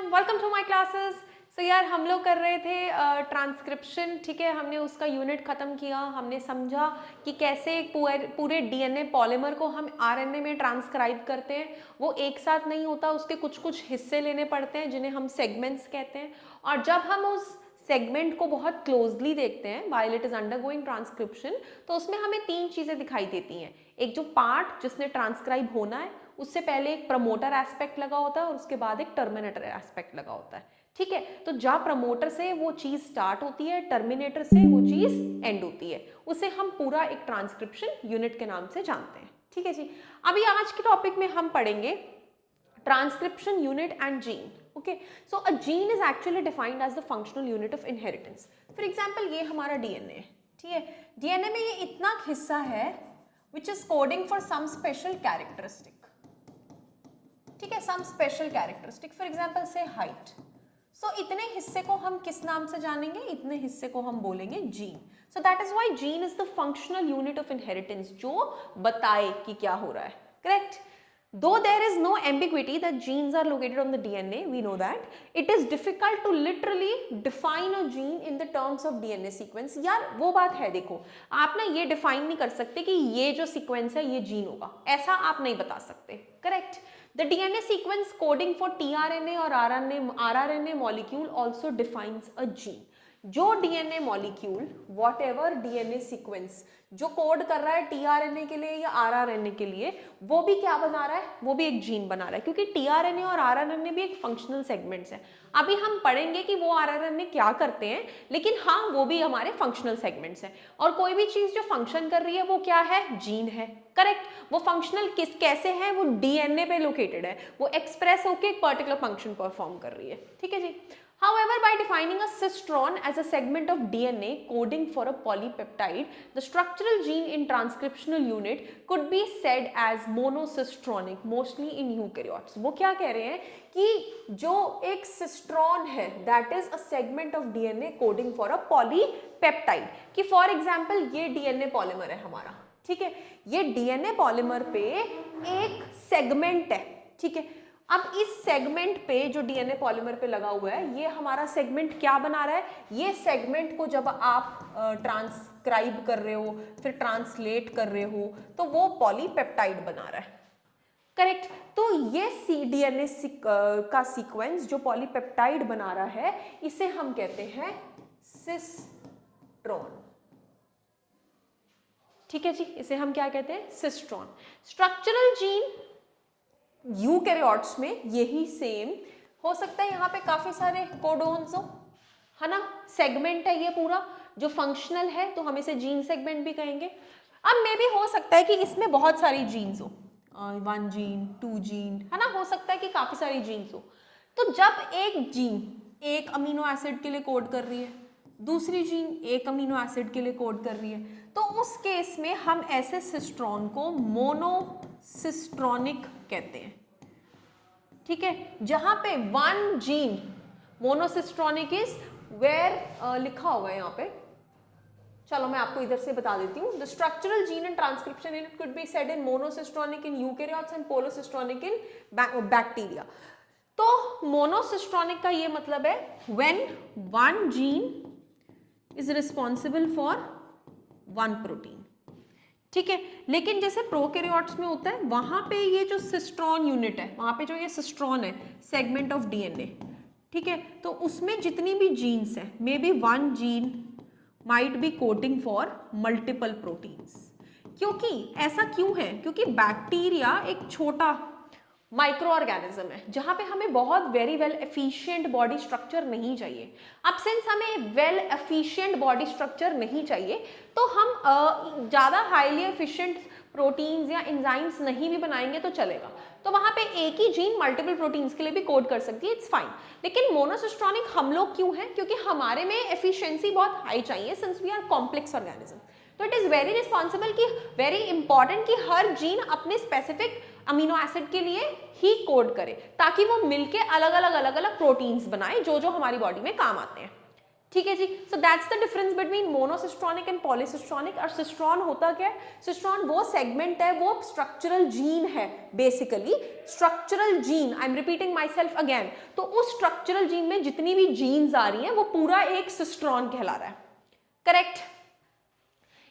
Welcome to my classes. So यार हम लोग कर रहे थे ट्रांसक्रिप्शन, ठीक है। हमने उसका यूनिट ख़त्म किया, हमने समझा कि कैसे पूरे डीएनए पॉलीमर को हम आरएनए में ट्रांसक्राइब करते हैं। वो एक साथ नहीं होता, उसके कुछ कुछ हिस्से लेने पड़ते हैं जिन्हें हम सेगमेंट्स कहते हैं। और जब हम उस सेगमेंट को बहुत क्लोजली देखते हैं while it is undergoing transcription, तो उसमें हमें तीन चीज़ें दिखाई देती हैं। एक जो पार्ट जिसने ट्रांसक्राइब होना है, उससे पहले एक प्रमोटर एस्पेक्ट लगा होता है और उसके बाद एक टर्मिनेटर एस्पेक्ट लगा होता है, ठीक है। तो जहाँ प्रमोटर से वो चीज़ स्टार्ट होती है, टर्मिनेटर से वो चीज़ एंड होती है, उसे हम पूरा एक ट्रांसक्रिप्शन यूनिट के नाम से जानते हैं, ठीक है जी। अभी आज के टॉपिक में हम पढ़ेंगे transcription unit and gene. Okay, so a gene is actually defined as the functional unit of inheritance. For example, ये हमारा DNA है, ठीक है। DNA में ये इतना हिस्सा है which is coding for some special characteristic, ठीक है, some special characteristic. For example, say height. So इतने हिस्से को हम किस नाम से जानेंगे? इतने हिस्से को हम बोलेंगे gene. So that is why gene is the functional unit of inheritance, जो बताए कि क्या हो रहा है, correct? Though there is no ambiguity that genes are located on the DNA, we know that it is difficult to literally define a gene in the terms of DNA sequence. यार वो बात है, देखो आप ना ये डिफाइन नहीं कर सकते कि ये जो सीक्वेंस है ये जीन होगा, ऐसा आप नहीं बता सकते, correct. The DNA sequence coding for tRNA और RNA molecule also defines a gene. जो DNA molecule what ever DNA sequence जो कोड कर रहा है टीआरएनए के लिए या आरआरएनए के लिए, वो भी क्या बना रहा है? वो भी एक जीन बना रहा है, क्योंकि टीआरएनए और आरआरएनए भी एक फंक्शनल सेगमेंट्स है। अभी हम पढ़ेंगे कि वो आरआरएनए क्या करते हैं, लेकिन हाँ वो भी हमारे फंक्शनल सेगमेंट्स हैं। और कोई भी चीज जो फंक्शन कर रही है वो क्या है? जीन है, करेक्ट। वो फंक्शनल कैसे है? वो डीएनए पे लोकेटेड है, वो एक्सप्रेस होकर एक पर्टिकुलर फंक्शन परफॉर्म कर रही है, ठीक है जी। However, by defining a cistron as a segment of DNA coding for a polypeptide, the structural gene in transcriptional unit could be said as monocistronic, mostly in eukaryotes. वो क्या कह रहे हैं कि जो एक सिस्ट्रॉन है, that is a segment of DNA coding for a polypeptide, कि for example ये DNA पॉलीमर है हमारा, ठीक है। ये DNA पॉलीमर पे एक सेगमेंट है, ठीक है। अब इस सेगमेंट पे जो डीएनए पॉलीमर पे लगा हुआ है, ये हमारा सेगमेंट क्या बना रहा है? ये सेगमेंट को जब आप ट्रांसक्राइब कर रहे हो, फिर ट्रांसलेट कर रहे हो, तो वो पॉलीपेप्टाइड बना रहा है, करेक्ट। तो ये डीएनए का सीक्वेंस जो पॉलीपेप्टाइड बना रहा है, इसे हम कहते हैं सिस्ट्रॉन, ठीक है जी। इसे हम क्या कहते हैं? सिस्ट्रॉन। स्ट्रक्चरल जीन यूकैरियोट्स में यही सेम हो सकता है, यहाँ पे काफी सारे कोडोन्स हो, है ना। सेगमेंट है ये पूरा जो फंक्शनल है, तो हम इसे जीन सेगमेंट भी कहेंगे। अब मे भी हो सकता है कि इसमें बहुत सारी जीन्स हो, 1 जीन 2 जीन, है ना। हो सकता है कि काफी सारी जीन्स हो। तो जब एक जीन एक अमीनो एसिड के लिए कोड कर रही है, दूसरी जीन एक अमीनो एसिड के लिए कोड कर रही है, तो उस केस में हम ऐसे सिस्ट्रॉन को मोनोसिस्ट्रॉनिक कहते हैं, ठीक है। जहां पे 1 जीन मोनोसिस्ट्रॉनिक इज वेयर लिखा होगा यहाँ पे, चलो मैं आपको इधर से बता देती हूँ। The structural gene and transcription unit could be said in monocistronic in eukaryotes and polycistronic in bacteria. तो मोनोसिस्ट्रॉनिक का ये मतलब है when 1 gene is responsible for 1 protein, ठीक है। लेकिन जैसे प्रोकैरियोट्स में होता है, वहां पे ये जो सिस्ट्रॉन यूनिट है, वहां पे जो ये सिस्ट्रॉन है, सेगमेंट ऑफ डीएनए, ठीक है, तो उसमें जितनी भी जीन्स हैं, may be 1 gene might be coding for multiple proteins. क्योंकि ऐसा क्यों है? क्योंकि बैक्टीरिया एक छोटा माइक्रो ऑर्गेनिज्म है जहां पे हमें बहुत very well efficient body structure नहीं चाहिए। अब सिंस हमें वेल एफिशिएंट बॉडी स्ट्रक्चर नहीं चाहिए, तो हम ज़्यादा हाईली एफिशिएंट प्रोटीन्स या एंजाइम्स नहीं भी बनाएंगे तो चलेगा। तो वहां पे एक ही जीन मल्टीपल प्रोटीन्स के लिए भी कोड कर सकती है, इट्स फाइन। लेकिन मोनोसिस्ट्रॉनिक हम लोग क्यों हैं? क्योंकि हमारे में एफिशिएंसी बहुत हाई चाहिए, since we are complex organism. तो इट इज वेरी रिस्पॉन्सिबल कि वेरी इंपॉर्टेंट कि हर जीन अपने स्पेसिफिक अमीनो एसिड के लिए ही कोड करे, ताकि वो मिलके अलग अलग प्रोटीन्स बनाए जो जो हमारी बॉडी में काम आते हैं, ठीक है जी। So that's the difference between monocistronic and polycistronic. और सिस्ट्रॉन होता क्या है? सिस्ट्रॉन वो सेगमेंट है, वो स्ट्रक्चरल जीन है, basically structural gene. I am repeating myself again. तो उस स्ट्रक्चरल जीन में जितनी भी जीन्स आ रही हैं वो पूरा एक सिस्ट्रॉन कहला रहा है, correct?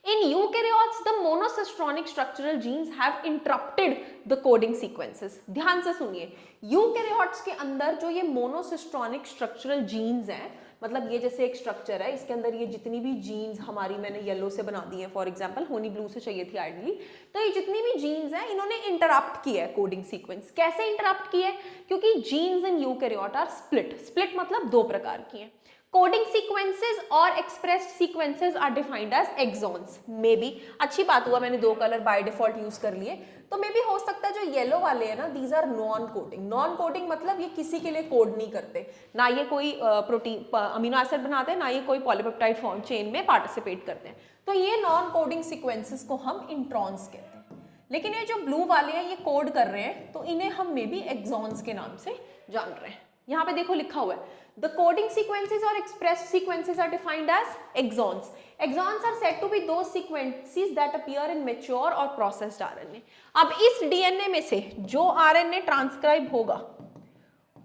In eukaryotes, the monocistronic structural genes have interrupted the coding sequences. ध्यान से सुनिए, यूकैरियोट्स के अंदर जो ये मोनोसिस्ट्रॉनिक स्ट्रक्चरल जीन्स हैं, मतलब ये जैसे एक स्ट्रक्चर है, इसके अंदर ये जितनी भी जीन्स हमारी मैंने येलो से बना दी है, फॉर एग्जांपल होनी ब्लू से चाहिए थी आइडियली, तो ये जितनी भी जीन्स हैं इन्होंने इंटरप्ट किया है कोडिंग सीक्वेंस। कैसे इंटरप्ट किया है? क्योंकि genes in eukaryote are split. Split मतलब दो प्रकार की हैं। कोडिंग सीक्वेंसेस और expressed sequences are defined as exons. May be, अच्छी बात हुआ मैंने दो कलर बाय डिफॉल्ट यूज कर लिए, तो मे बी हो सकता है जो येलो वाले हैं ना, these are non coding. Non coding मतलब ये किसी के लिए कोड नहीं करते, ना ये कोई प्रोटीन अमीनो एसिड बनाते हैं, ना ये कोई पॉलीपेप्टाइड फॉर्म चेन में पार्टिसिपेट करते हैं। तो ये नॉन कोडिंग सीक्वेंसेस को हम इंट्रॉन्स कहते हैं। लेकिन ये जो ब्लू वाले हैं ये कोड कर रहे हैं, तो इन्हें हम मे बी एक्सॉन्स के नाम से जान रहे हैं। यहाँ पे देखो लिखा हुआ है, the coding sequences or expressed sequences are defined as exons. Exons are said to be those sequences that appear in mature or processed RNA. अब इस DNA में से जो RNA ट्रांसक्राइब होगा,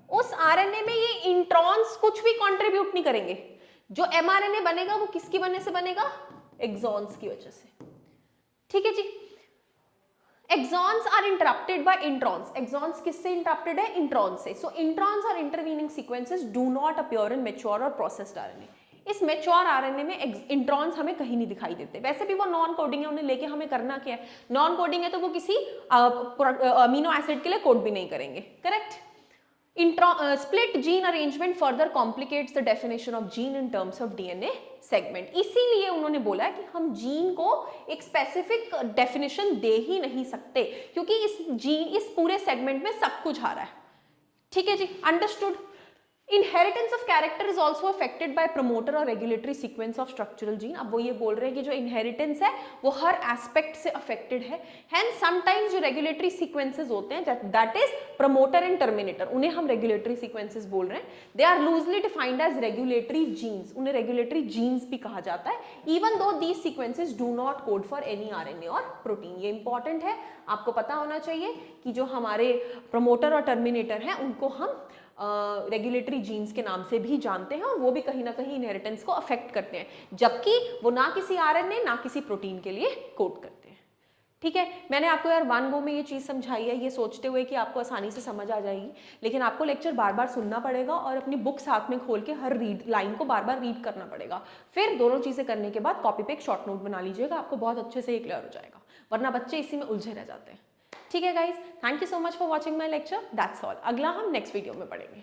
उस RNA में ये इंट्रॉन्स कुछ भी कंट्रीब्यूट नहीं करेंगे। जो mRNA बनेगा वो किसकी वजह से बनेगा? एक्सॉन्स की वजह से। ठीक है जी। Exons are interrupted by introns. Exons किससे interrupted है? Introns से. So introns or intervening sequences do not appear in mature or processed RNA. इस mature RNA में introns हमें कहीं नहीं दिखाई देते। वैसे भी वो नॉन कोडिंग है, उन्हें लेके हमें करना क्या है? नॉन कोडिंग है तो वो किसी अमीनो एसिड के लिए कोड भी नहीं करेंगे, correct? Split gene arrangement further complicates the definition of gene in terms of DNA segment. इसीलिए उन्होंने बोला है कि हम जीन को एक स्पेसिफिक डेफिनेशन दे ही नहीं सकते, क्योंकि इस पूरे सेगमेंट में सब कुछ आ रहा है। ठीक है जी, understood? Inheritance of character is also affected by promoter or regulatory sequence of structural gene. अब वो ये बोल रहे हैं कि जो inheritance है वो हर aspect से affected है। Hence sometimes जो regulatory sequences होते हैं, that is promoter and terminator, उन्हें हम regulatory sequences बोल रहे हैं। They are loosely defined as regulatory genes. उन्हें regulatory genes भी कहा जाता है, even though these sequences do not code for any RNA और protein. ये important है, आपको पता होना चाहिए कि जो हमारे promoter और terminator हैं उनको हम रेगुलेटरी जीन्स के नाम से भी जानते हैं, और वो भी कहीं ना कहीं इनहेरिटेंस को अफेक्ट करते हैं, जबकि वो ना किसी आरएनए ना किसी प्रोटीन के लिए कोड करते हैं। ठीक है, मैंने आपको यार वन गो में ये चीज़ समझाई है, ये सोचते हुए कि आपको आसानी से समझ आ जाएगी, लेकिन आपको लेक्चर बार बार सुनना पड़ेगा और अपनी बुक साथ में खोल के हर लाइन को बार बार रीड करना पड़ेगा। फिर दोनों चीज़ें करने के बाद कॉपी पे एक शॉर्ट नोट बना लीजिएगा, आपको बहुत अच्छे से ये क्लियर हो जाएगा, वरना बच्चे इसी में उलझे रह जाते हैं। ठीक है guys, thank you so much for watching my lecture, that's all. अगला हम नेक्स्ट वीडियो में पढ़ेंगे।